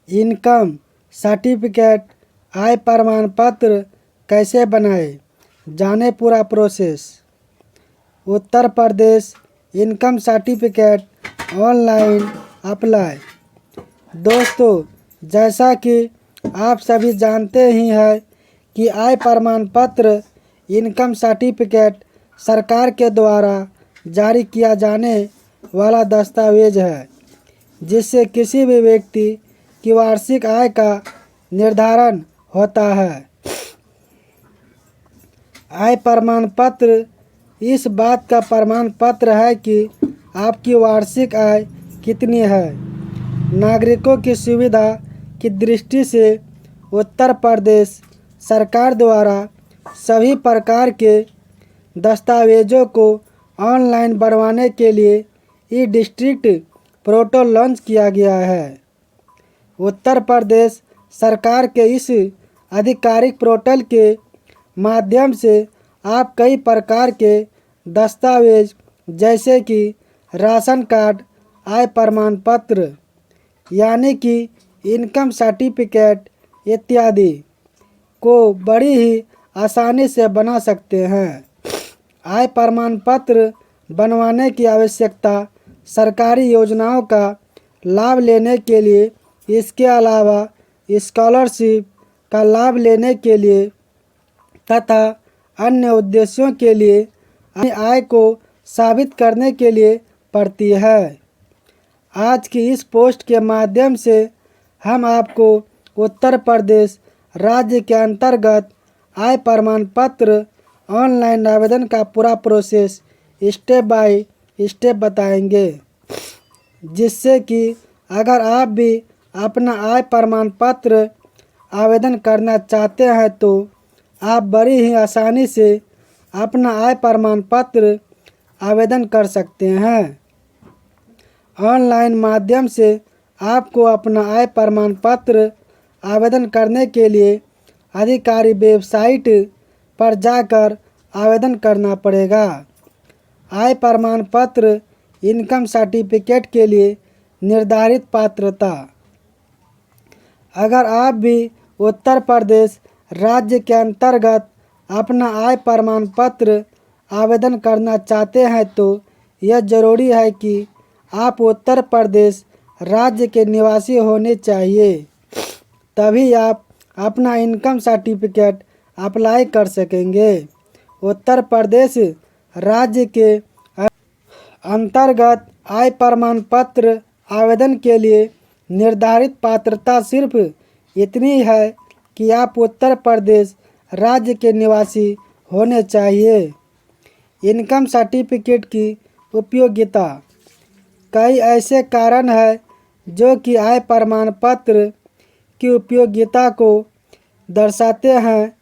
Income certificate आय प्रमाण पत्र कैसे बनाएं? जाने पूरा process. Uttar Pradesh income certificate online apply. दोस्तों, जैसा कि आप सभी जानते ही हैं कि आय प्रमाण पत्र इनकम सर्टिफिकेट सरकार के द्वारा जारी किया जाने वाला दस्तावेज है, जिससे किसी भी व्यक्ति की वार्षिक आय का निर्धारण होता है। आय प्रमाण पत्र इस बात का प्रमाण पत्र है कि आपकी वार्षिक आय कितनी है। नागरिकों की सुविधा की दृष्टि से उत्तर प्रदेश सरकार द्वारा सभी प्रकार के दस्तावेजों को ऑनलाइन बनवाने के लिए ई डिस्ट्रिक्ट पोर्टल लॉन्च किया गया है। उत्तर प्रदेश सरकार के इस आधिकारिक पोर्टल के माध्यम से आप कई प्रकार के दस्तावेज जैसे कि राशन कार्ड, आय प्रमाण पत्र यानी कि इनकम सर्टिफिकेट इत्यादि को बड़ी ही आसानी से बना सकते हैं। आय प्रमाण पत्र बनवाने की आवश्यकता सरकारी योजनाओं का लाभ लेने के लिए, इसके अलावा स्कॉलरशिप का लाभ लेने के लिए तथा अन्य उद्देश्यों के लिए अपनी आय को साबित करने के लिए पड़ती है। आज की इस पोस्ट के माध्यम से हम आपको उत्तर प्रदेश राज्य के अंतर्गत आय प्रमाण पत्र ऑनलाइन आवेदन का पूरा प्रोसेस स्टेप बाय स्टेप बताएंगे, जिससे कि अगर आप भी अपना आय प्रमाण पत्र आवेदन करना चाहते हैं तो आप बड़ी ही आसानी से अपना आय प्रमाण पत्र आवेदन कर सकते हैं। ऑनलाइन माध्यम से आपको अपना आय प्रमाण पत्र आवेदन करने के लिए अधिकारी वेबसाइट पर जाकर आवेदन करना पड़ेगा। आय प्रमाण पत्र इनकम सर्टिफिकेट के लिए निर्धारित पात्रता। अगर आप भी उत्तर प्रदेश राज्य के अंतर्गत अपना आय प्रमाण पत्र आवेदन करना चाहते हैं तो यह ज़रूरी है कि आप उत्तर प्रदेश राज्य के निवासी होने चाहिए, तभी आप अपना इनकम सर्टिफिकेट अप्लाई कर सकेंगे। उत्तर प्रदेश राज्य के अंतर्गत आय प्रमाण पत्र आवेदन के लिए निर्धारित पात्रता सिर्फ इतनी है कि आप उत्तर प्रदेश राज्य के निवासी होने चाहिए। इनकम सर्टिफिकेट की उपयोगिता। कई ऐसे कारण हैं जो कि आय प्रमाण पत्र की उपयोगिता को दर्शाते हैं।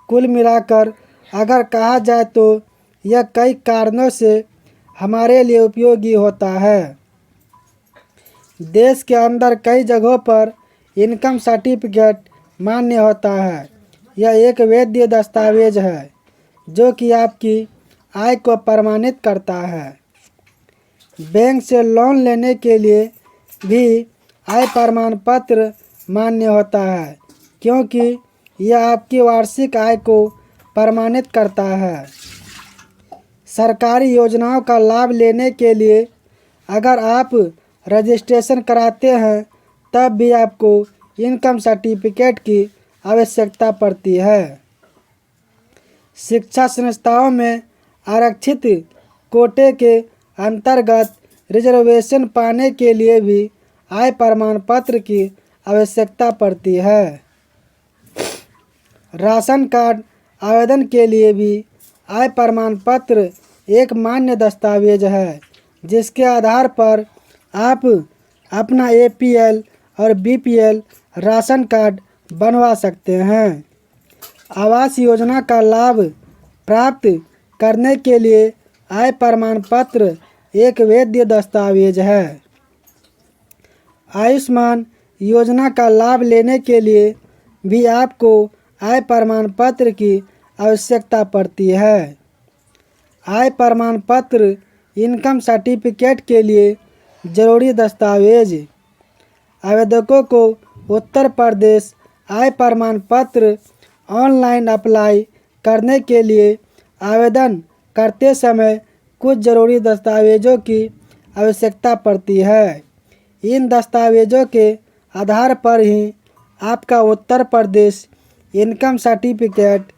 कुल मिलाकर अगर कहा जाए तो यह कई कारणों से हमारे लिए उपयोगी होता है। देश के अंदर कई जगहों पर इनकम सर्टिफिकेट मान्य होता है। यह एक वैध दस्तावेज है जो कि आपकी आय को प्रमाणित करता है। बैंक से लोन लेने के लिए भी आय प्रमाण पत्र मान्य होता है, क्योंकि यह आपकी वार्षिक आय को प्रमाणित करता है। सरकारी योजनाओं का लाभ लेने के लिए अगर आप रजिस्ट्रेशन कराते हैं तब भी आपको इनकम सर्टिफिकेट की आवश्यकता पड़ती है। शिक्षा संस्थाओं में आरक्षित कोटे के अंतर्गत रिजर्वेशन पाने के लिए भी आय प्रमाण पत्र की आवश्यकता पड़ती है। राशन कार्ड आवेदन के लिए भी आय प्रमाण पत्र एक मान्य दस्तावेज है, जिसके आधार पर आप अपना APL और BPL राशन कार्ड बनवा सकते हैं। आवास योजना का लाभ प्राप्त करने के लिए आय प्रमाण पत्र एक वैध दस्तावेज है। आयुष्मान योजना का लाभ लेने के लिए भी आपको आय प्रमाण पत्र की आवश्यकता पड़ती है। आय प्रमाण पत्र इनकम सर्टिफिकेट के लिए ज़रूरी दस्तावेज। आवेदकों को उत्तर प्रदेश आय प्रमाण पत्र ऑनलाइन अप्लाई करने के लिए आवेदन करते समय कुछ ज़रूरी दस्तावेज़ों की आवश्यकता पड़ती है। इन दस्तावेज़ों के आधार पर ही आपका उत्तर प्रदेश इनकम सर्टिफिकेट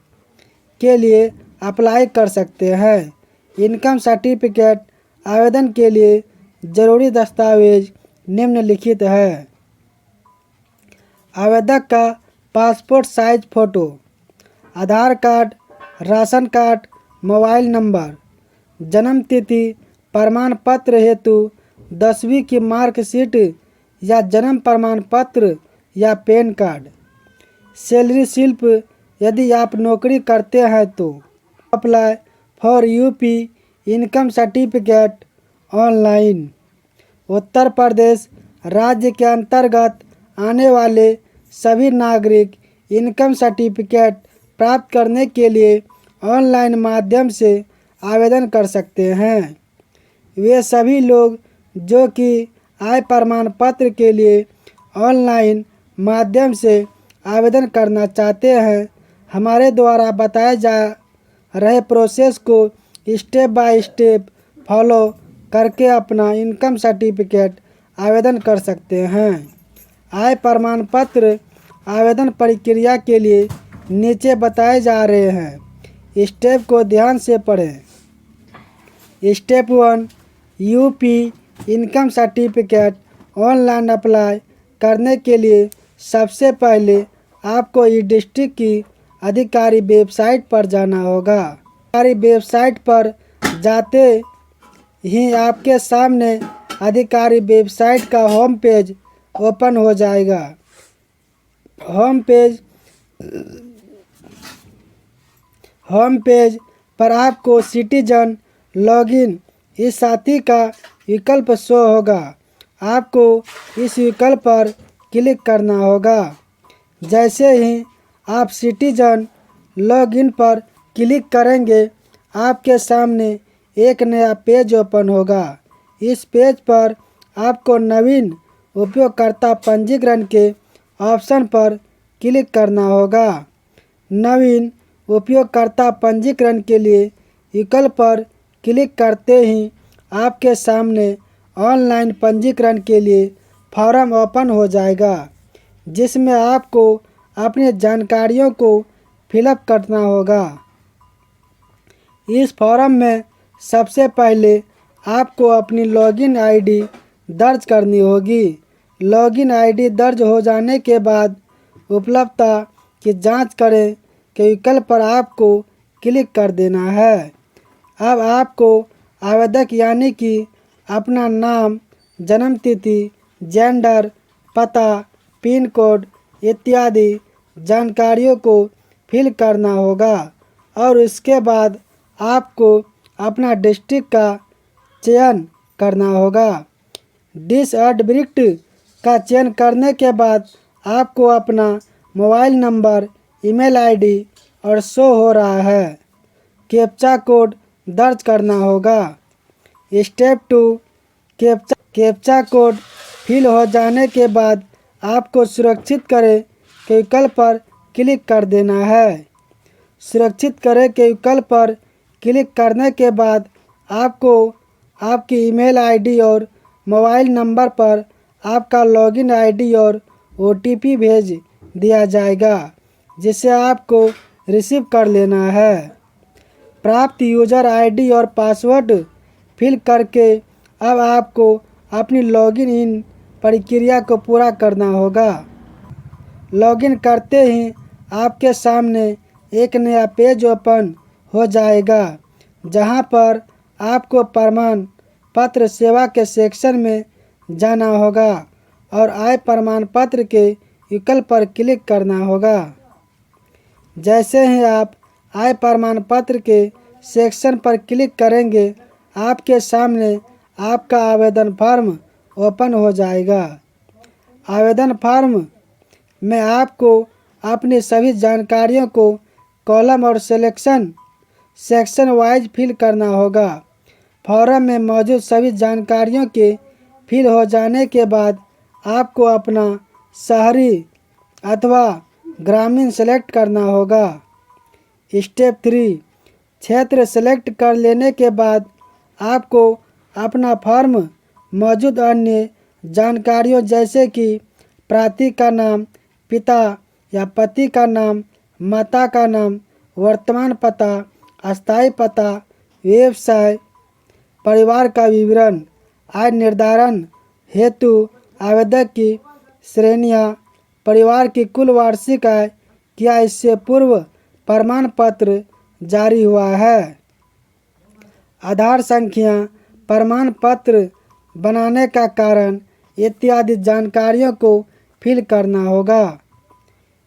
के लिए अप्लाई कर सकते हैं। इनकम सर्टिफिकेट आवेदन के लिए ज़रूरी दस्तावेज निम्नलिखित है। आवेदक का passport size photo, Aadhaar card, ration card, mobile number, जन्म तिथि प्रमाण पत्र हेतु 10वीं की मार्कशीट या जन्म प्रमाण पत्र या पैन कार्ड, सैलरी स्लिप यदि आप नौकरी करते हैं तो। Apply for UP income certificate online. Uttar Pradesh राज्य के अंतर्गत आने वाले सभी नागरिक इनकम सर्टिफिकेट प्राप्त करने के लिए ऑनलाइन माध्यम से आवेदन कर सकते हैं। वे सभी लोग जो कि आय प्रमाण पत्र के लिए ऑनलाइन माध्यम से आवेदन करना चाहते हैं, हमारे द्वारा बताए जा रहे प्रोसेस को स्टेप बाय स्टेप फॉलो करके अपना इनकम सर्टिफिकेट आवेदन कर सकते हैं। आय प्रमाण पत्र आवेदन प्रक्रिया के लिए नीचे बताए जा रहे हैं। स्टेप को ध्यान से पढ़ें। Step 1, UP income certificate online apply करने के लिए सबसे पहले आपको ई डिस्ट्रिक्ट की अधिकारी वेबसाइट पर जाना होगा। अधिकारी वेबसाइट पर जाते ही आपके सामने अधिकारी वेबसाइट का होम पेज ओपन हो जाएगा। होम पेज पर आपको सिटीजन लॉगिन इस साथी का विकल्प शो होगा। आपको इस विकल्प पर क्लिक करना होगा। जैसे ही आप सिटीजन लॉगिन पर क्लिक करेंगे, आपके सामने एक नया पेज ओपन होगा। इस पेज पर आपको नवीन उपयोगकर्ता पंजीकरण के ऑप्शन पर क्लिक करना होगा। नवीन उपयोगकर्ता पंजीकरण के लिए विकल्प पर क्लिक करते ही आपके सामने ऑनलाइन पंजीकरण के लिए फॉर्म ओपन हो जाएगा, जिसमें आपको अपनी जानकारियों को फिलअप करना होगा। इस फॉर्म में सबसे पहले आपको अपनी लॉगिन आईडी दर्ज करनी होगी। लॉगिन आईडी दर्ज हो जाने के बाद उपलब्धता की जांच करें के विकल्प पर आपको क्लिक कर देना है। अब आपको आवेदक यानी कि अपना नाम, जन्म तिथि, जेंडर, पता, पिन कोड इत्यादि जानकारियों को फिल करना होगा और इसके बाद आपको अपना डिस्ट्रिक्ट का चयन करना होगा। डिस्ट्रिक्ट का चयन करने के बाद आपको अपना मोबाइल नंबर, ईमेल आईडी और शो हो रहा है कैप्चा कोड दर्ज करना होगा। स्टेप 2, कैप्चा कोड फिल हो जाने के बाद आपको सुरक्षित करें के विकल्प पर क्लिक कर देना है। सुरक्षित करें के विकल्प पर क्लिक करने के बाद आपको आपकी ईमेल आईडी और मोबाइल नंबर पर आपका लॉगिन आईडी और OTP भेज दिया जाएगा, जिसे आपको रिसीव कर लेना है। प्राप्त यूज़र आईडी और पासवर्ड फिल करके अब आपको अपनी लॉगिन इन प्रक्रिया को पूरा करना होगा। लॉगिन करते ही आपके सामने एक नया पेज ओपन हो जाएगा, जहां पर आपको प्रमाण पत्र सेवा के सेक्शन में जाना होगा और आय प्रमाण पत्र के विकल्प पर क्लिक करना होगा। जैसे ही आप आय प्रमाण पत्र के सेक्शन पर क्लिक करेंगे, आपके सामने आपका आवेदन फॉर्म ओपन हो जाएगा। आवेदन फॉर्म में आपको अपनी सभी जानकारियों को कॉलम और सेक्शन वाइज फिल करना होगा। फॉर्म में मौजूद सभी जानकारियों के फिल हो जाने के बाद आपको अपना शहरी अथवा ग्रामीण सेलेक्ट करना होगा। स्टेप 3, क्षेत्र सेलेक्ट कर लेने के बाद आपको अपना फॉर्म मौजूद अन्य जानकारियों जैसे कि पति का नाम, पिता या पति का नाम, माता का नाम, वर्तमान पता, अस्थायी पता, व्यवसाय, परिवार का विवरण, आय निर्धारण हेतु आवेदक की श्रेणियां, परिवार की कुल वार्षिक आय, क्या इससे पूर्व प्रमाण पत्र जारी हुआ है, आधार संख्या, प्रमाण पत्र बनाने का कारण इत्यादि जानकारियों को फिल करना होगा।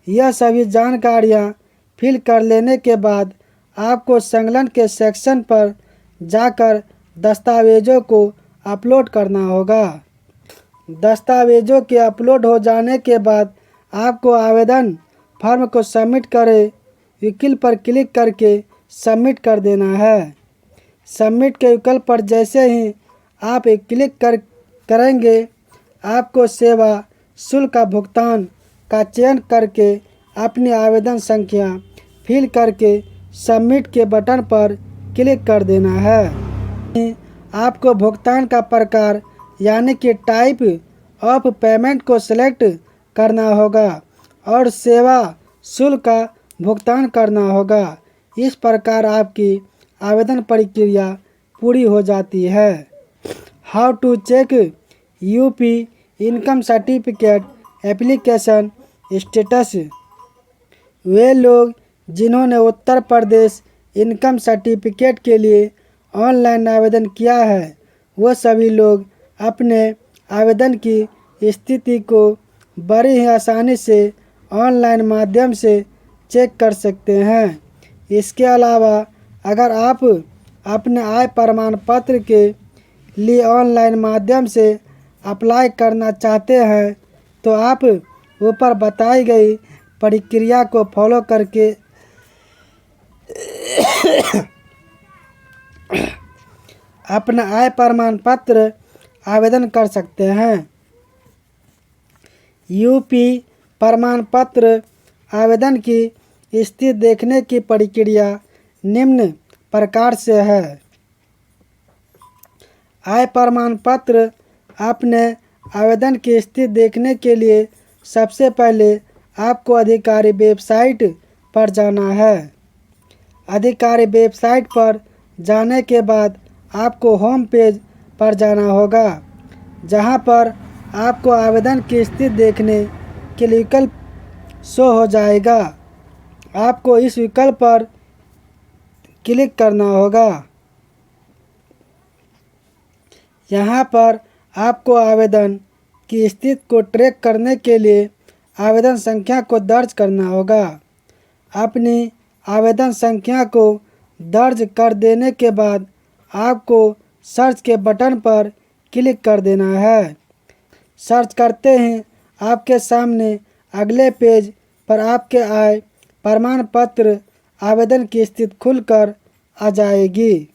यह सभी जानकारियां फिल कर लेने के बाद आपको संकलन के सेक्शन पर जाकर दस्तावेज़ों को अपलोड करना होगा। दस्तावेज़ों के अपलोड हो जाने के बाद आपको आवेदन फॉर्म को सबमिट करें विकल्प पर क्लिक करके सबमिट कर देना है। सबमिट के विकल्प पर जैसे ही आप एक क्लिक करेंगे आपको सेवा शुल्क का भुगतान का चयन करके अपनी आवेदन संख्या फिल करके सबमिट के बटन पर क्लिक कर देना है। आपको भुगतान का प्रकार यानी कि टाइप ऑफ पेमेंट को सिलेक्ट करना होगा और सेवा शुल्क का भुगतान करना होगा। इस प्रकार आपकी आवेदन प्रक्रिया पूरी हो जाती है। How to check UP income certificate application status. वे लोग जिन्होंने उत्तर प्रदेश इनकम सर्टिफिकेट के लिए ऑनलाइन आवेदन किया है वो सभी लोग अपने आवेदन की स्थिति को बड़ी ही आसानी से ऑनलाइन माध्यम से चेक कर सकते हैं। इसके अलावा अगर आप अपने आय प्रमाण पत्र के लिए ऑनलाइन माध्यम से अप्लाई करना चाहते हैं तो आप ऊपर बताई गई प्रक्रिया को फॉलो करके अपना आय प्रमाण पत्र आवेदन कर सकते हैं। यूपी प्रमाण पत्र आवेदन की स्थिति देखने की प्रक्रिया निम्न प्रकार से है। आय प्रमाण पत्र अपने आवेदन की स्थिति देखने के लिए सबसे पहले आपको अधिकारी वेबसाइट पर जाना है। अधिकारी वेबसाइट पर जाने के बाद आपको होम पेज पर जाना होगा जहां पर आपको आवेदन की स्थिति देखने के लिए विकल्प शो हो जाएगा। आपको इस विकल्प पर क्लिक करना होगा। यहाँ पर आपको आवेदन की स्थिति को ट्रैक करने के लिए आवेदन संख्या को दर्ज करना होगा। अपनी आवेदन संख्या को दर्ज कर देने के बाद आपको सर्च के बटन पर क्लिक कर देना है। सर्च करते ही आपके सामने अगले पेज पर आपके आय प्रमाण पत्र आवेदन की स्थिति खुलकर आ जाएगी।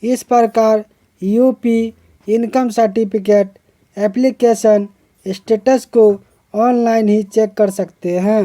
इस प्रकार UP income certificate application status को ऑनलाइन ही चेक कर सकते हैं।